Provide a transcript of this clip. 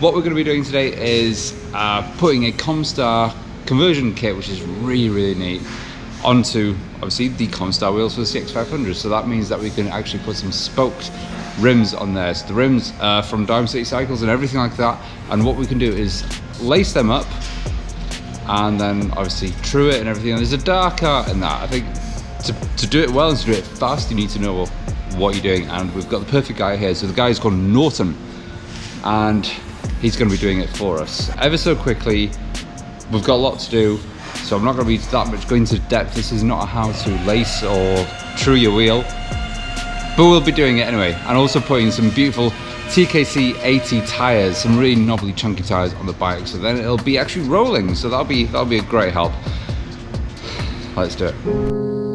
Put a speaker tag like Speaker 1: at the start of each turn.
Speaker 1: what we're going to be doing today is putting a Comstar conversion kit, which is really neat, onto obviously the Comstar wheels for the CX500. So that means that we can actually put some spoked rims on there. So the rims from Diamond City Cycles and everything like that. And what we can do is lace them up and then obviously true it and everything. And there's a dark art in that. I think to do it well and to do it fast, you need to know what you're doing. And we've got the perfect guy here. So the guy is called Norton, and he's going to be doing it for us ever so quickly. We've got a lot to do, so I'm not going to be that much going into depth. This is not a how to lace or true your wheel, but we'll be doing it anyway. And also putting some beautiful TKC 80 tires, some really knobbly chunky tires on the bike, so then it'll be actually rolling. So that'll be a great help. Let's do it.